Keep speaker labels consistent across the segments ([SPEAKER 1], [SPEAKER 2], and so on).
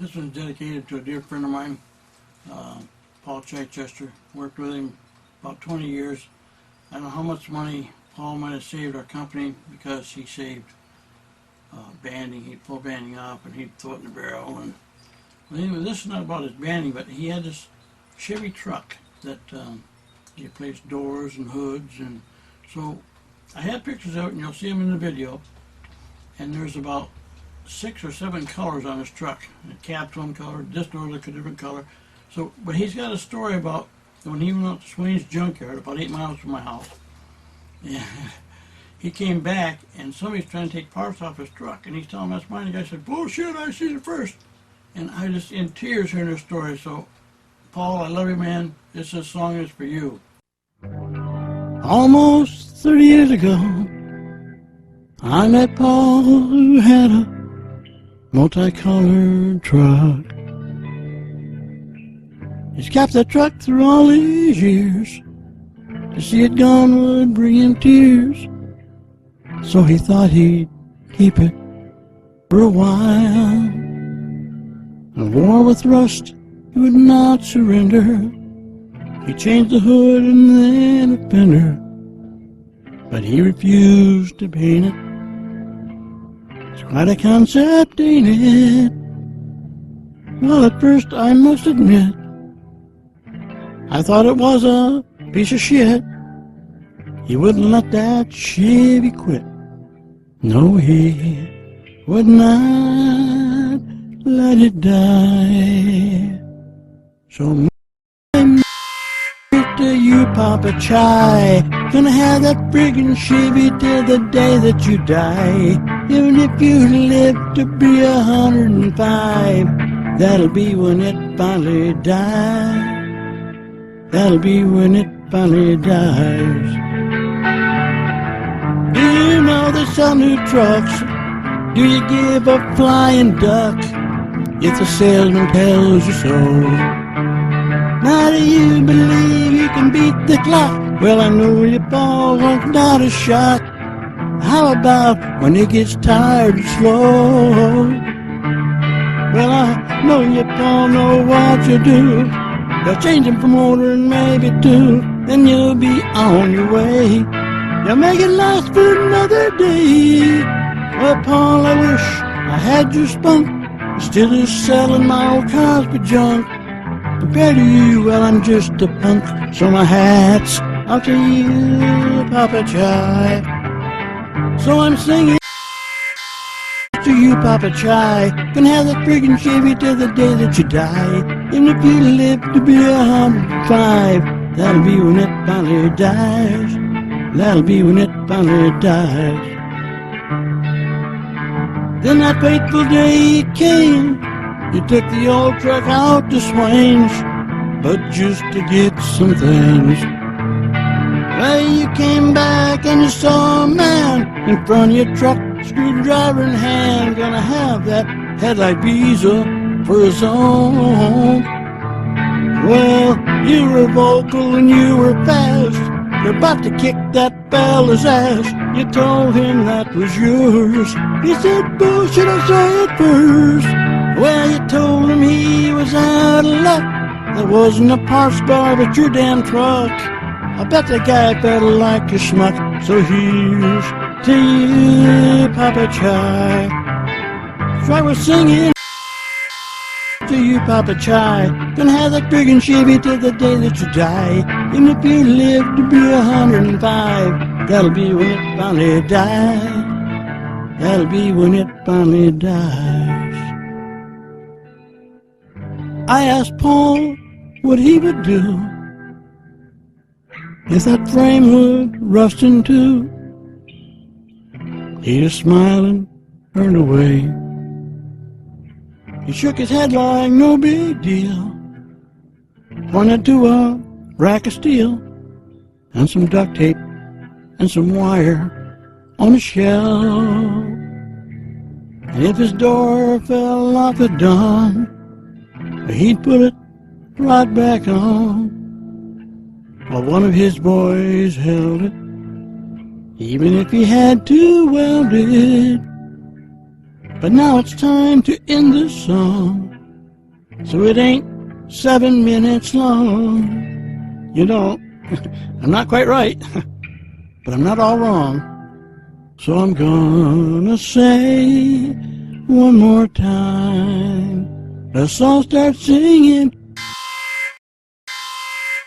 [SPEAKER 1] This one's dedicated to a dear friend of mine, Paul Chichester. Worked with him about 20 years. I don't know how much money Paul might have saved our company because he saved banding. He'd pull banding off and he'd throw it in the barrel. And well, anyway, this is not about his banding, but he had this Chevy truck that he replaced doors and hoods. And so I have pictures of it, and you'll see them in the video. And there's about 6 or 7 colors on his truck. The cap's one color, this door's a different color. So, but he's got a story about when he went out to Swain's junkyard, about 8 miles from my house. And he came back, and somebody's trying to take parts off his truck, and he's telling us mine. The guy said, "Bullshit, I seen it first." And I just in tears hearing this story. So, Paul, I love you, man. This song is for you. Almost 30 years ago, I met Paul, who had a multicolored truck. He's kept that truck through all these years. To see it gone would bring him tears. So he thought he'd keep it for a while. A war with rust, he would not surrender. He changed the hood and then a fender, but he refused to paint it. It's quite a concept, ain't it? Well, at first I must admit, I thought it was a piece of shit. He wouldn't let that Chevy quit. No, he would not let it die. So to you, Papa Chai, gonna have that friggin' Chevy till the day that you die. Even if you live to be 105, that'll be when it finally dies. That'll be when it finally dies. Do you know they sell new trucks? Do you give a flying duck if the salesman tells you so? Now do you believe you can beat the clock? Well, I know you fall not a shot. How about when it gets tired and slow? Well, I know you don't know what you do. They'll change him from motor and maybe two, then you'll be on your way. You'll make it last for another day. Well, Paul, I wish I had your spunk instead of selling my old Cosby junk. Compared to you, well, I'm just a punk. So my hat's out to you, Papa Chai. So I'm singing to you, Papa Chai. Gonna have that friggin' Chevy till the day that you die. And if you live to be 105, that'll be when it finally dies. That'll be when it finally dies. Then that fateful day came. You took the old truck out to Swain's, but just to get some things. Well, you came back and you saw a man in front of your truck, screwdriver in hand, gonna have that headlight visa for his own. Well, you were vocal and you were fast. You're about to kick that fella's ass. You told him that was yours. He said, "Bullshit, I saw it first." Well, you told him he was out of luck. There wasn't a parts bar but your damn truck. I bet the guy felt like a schmuck. So here's to you, Papa Chai. So I was singing to you, Papa Chai. Gonna have that friggin' Chevy till the day that you die. And if you live to be 105, that'll be when it finally dies. That'll be when it finally dies. I asked Paul what he would do if that frame would rust in two. He just smiled and turned away. He shook his head like no big deal, pointed to a rack of steel and some duct tape and some wire on a shelf. And if his door fell off at dawn, he'd put it right back on, while one of his boys held it, even if he had to weld it. But now it's time to end this song. So it ain't 7 minutes long. You know, I'm not quite right, but I'm not all wrong. So I'm gonna say one more time. Let's all start singing.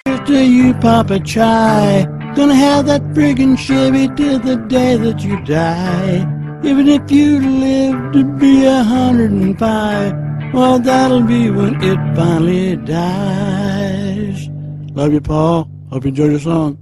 [SPEAKER 1] Here's to you, Papa Chai. Gonna have that friggin' Chevy till the day that you die. Even if you live to be 105, well, that'll be when it finally dies. Love you, Paul. Hope you enjoyed your song.